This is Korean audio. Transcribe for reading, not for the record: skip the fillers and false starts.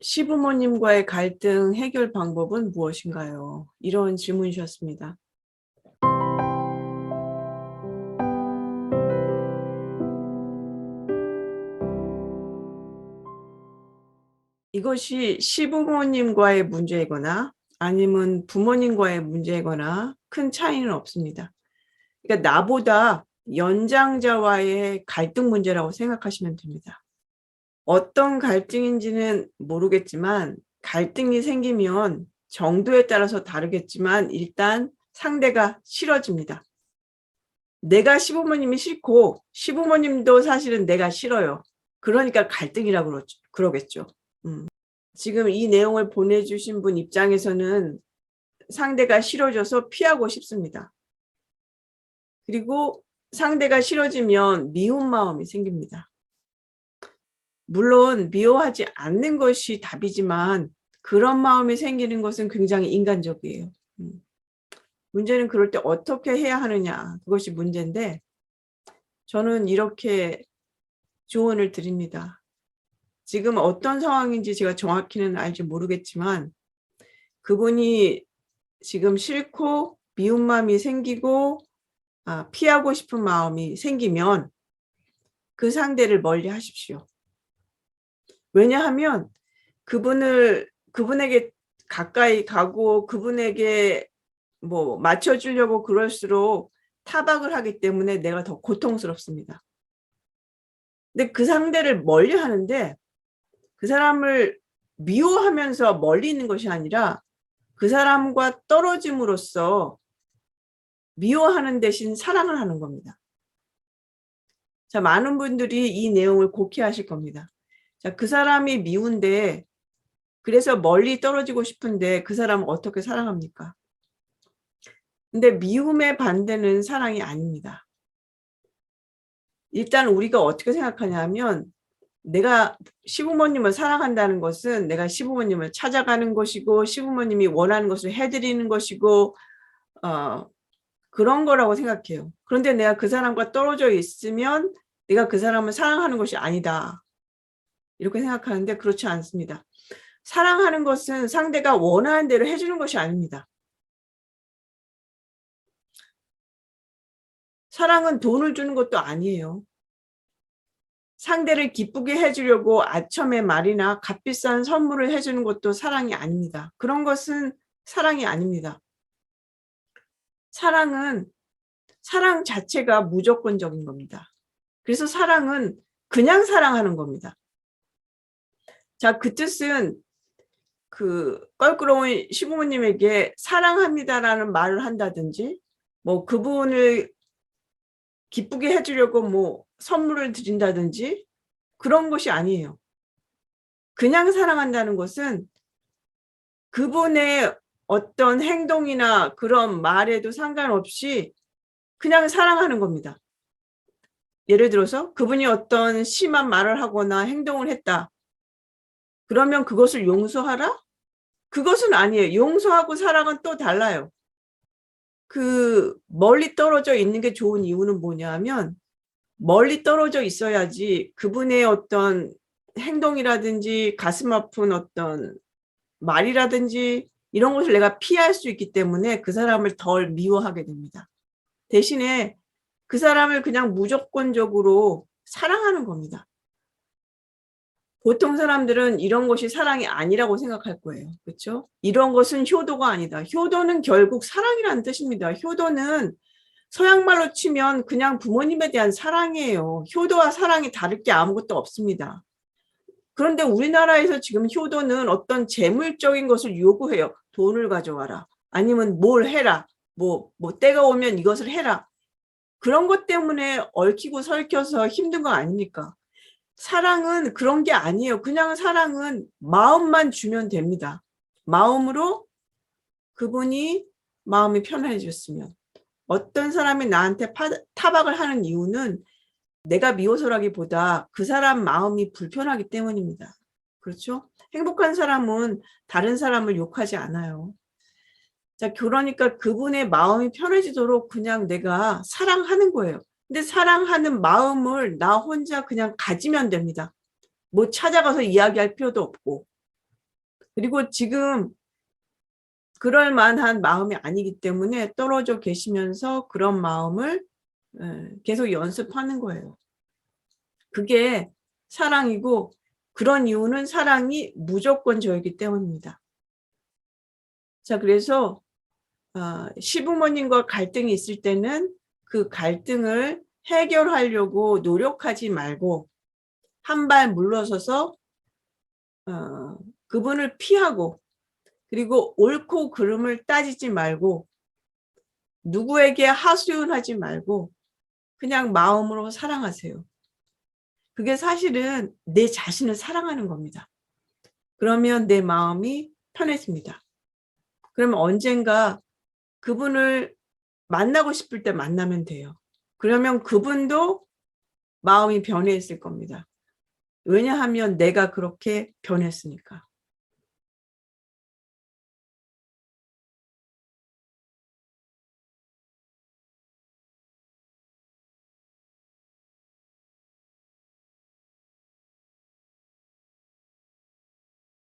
시부모님과의 갈등 해결 방법은 무엇인가요? 이런 질문이셨습니다. 이것이 시부모님과의 문제이거나 아니면 부모님과의 문제이거나 큰 차이는 없습니다. 그러니까 나보다 연장자와의 갈등 문제라고 생각하시면 됩니다. 어떤 갈등인지는 모르겠지만 갈등이 생기면 정도에 따라서 다르겠지만 일단 상대가 싫어집니다. 내가 시부모님이 싫고 시부모님도 사실은 내가 싫어요. 그러니까 갈등이라고 그러겠죠. 지금 이 내용을 보내주신 분 입장에서는 상대가 싫어져서 피하고 싶습니다. 그리고 상대가 싫어지면 미운 마음이 생깁니다. 물론 미워하지 않는 것이 답이지만 그런 마음이 생기는 것은 굉장히 인간적이에요. 문제는 그럴 때 어떻게 해야 하느냐, 그것이 문제인데 저는 이렇게 조언을 드립니다. 지금 어떤 상황인지 제가 정확히는 알지 모르겠지만 그분이 지금 싫고 미운 마음이 생기고 피하고 싶은 마음이 생기면 그 상대를 멀리 하십시오. 왜냐하면 그분에게 가까이 가고 그분에게 뭐 맞춰주려고 그럴수록 타박을 하기 때문에 내가 더 고통스럽습니다. 근데 그 상대를 멀리 하는데 그 사람을 미워하면서 멀리 있는 것이 아니라 그 사람과 떨어짐으로써 미워하는 대신 사랑을 하는 겁니다. 자, 많은 분들이 이 내용을 곡해하실 겁니다. 자, 그 사람이 미운데 그래서 멀리 떨어지고 싶은데 그 사람은 어떻게 사랑합니까? 근데 미움의 반대는 사랑이 아닙니다. 일단 우리가 어떻게 생각하냐면 내가 시부모님을 사랑한다는 것은 내가 시부모님을 찾아가는 것이고 시부모님이 원하는 것을 해드리는 것이고 그런 거라고 생각해요. 그런데 내가 그 사람과 떨어져 있으면 내가 그 사람을 사랑하는 것이 아니다. 이렇게 생각하는데 그렇지 않습니다. 사랑하는 것은 상대가 원하는 대로 해주는 것이 아닙니다. 사랑은 돈을 주는 것도 아니에요. 상대를 기쁘게 해주려고 아첨의 말이나 값비싼 선물을 해주는 것도 사랑이 아닙니다. 그런 것은 사랑이 아닙니다. 사랑은 사랑 자체가 무조건적인 겁니다. 그래서 사랑은 그냥 사랑하는 겁니다. 자, 그 뜻은 그 껄끄러운 시부모님에게 사랑합니다라는 말을 한다든지 뭐 그분을 기쁘게 해주려고 뭐 선물을 드린다든지 그런 것이 아니에요. 그냥 사랑한다는 것은 그분의 어떤 행동이나 그런 말에도 상관없이 그냥 사랑하는 겁니다. 예를 들어서 그분이 어떤 심한 말을 하거나 행동을 했다. 그러면 그것을 용서하라? 그것은 아니에요. 용서하고 사랑은 또 달라요. 그 멀리 떨어져 있는 게 좋은 이유는 뭐냐면 멀리 떨어져 있어야지 그분의 어떤 행동이라든지 가슴 아픈 어떤 말이라든지 이런 것을 내가 피할 수 있기 때문에 그 사람을 덜 미워하게 됩니다. 대신에 그 사람을 그냥 무조건적으로 사랑하는 겁니다. 보통 사람들은 이런 것이 사랑이 아니라고 생각할 거예요. 그렇죠? 이런 것은 효도가 아니다. 효도는 결국 사랑이라는 뜻입니다. 효도는 서양말로 치면 그냥 부모님에 대한 사랑이에요. 효도와 사랑이 다를 게 아무것도 없습니다. 그런데 우리나라에서 지금 효도는 어떤 재물적인 것을 요구해요. 돈을 가져와라. 아니면 뭘 해라. 뭐 때가 오면 이것을 해라. 그런 것 때문에 얽히고 설켜서 힘든 거 아닙니까? 사랑은 그런 게 아니에요. 그냥 사랑은 마음만 주면 됩니다. 마음으로 그분이 마음이 편해졌으면. 어떤 사람이 나한테 타박을 하는 이유는 내가 미워서라기보다 그 사람 마음이 불편하기 때문입니다. 그렇죠? 행복한 사람은 다른 사람을 욕하지 않아요. 자, 그러니까 그분의 마음이 편해지도록 그냥 내가 사랑하는 거예요. 근데 사랑하는 마음을 나 혼자 그냥 가지면 됩니다. 뭐 찾아가서 이야기할 필요도 없고. 그리고 지금 그럴 만한 마음이 아니기 때문에 떨어져 계시면서 그런 마음을 계속 연습하는 거예요. 그게 사랑이고, 그런 이유는 사랑이 무조건적이기 때문입니다. 자, 그래서 시부모님과 갈등이 있을 때는 그 갈등을 해결하려고 노력하지 말고 한 발 물러서서 그분을 피하고, 그리고 옳고 그름을 따지지 말고 누구에게 하소연하지 말고 그냥 마음으로 사랑하세요. 그게 사실은 내 자신을 사랑하는 겁니다. 그러면 내 마음이 편해집니다. 그러면 언젠가 그분을 만나고 싶을 때 만나면 돼요. 그러면 그분도 마음이 변해 있을 겁니다. 왜냐하면 내가 그렇게 변했으니까.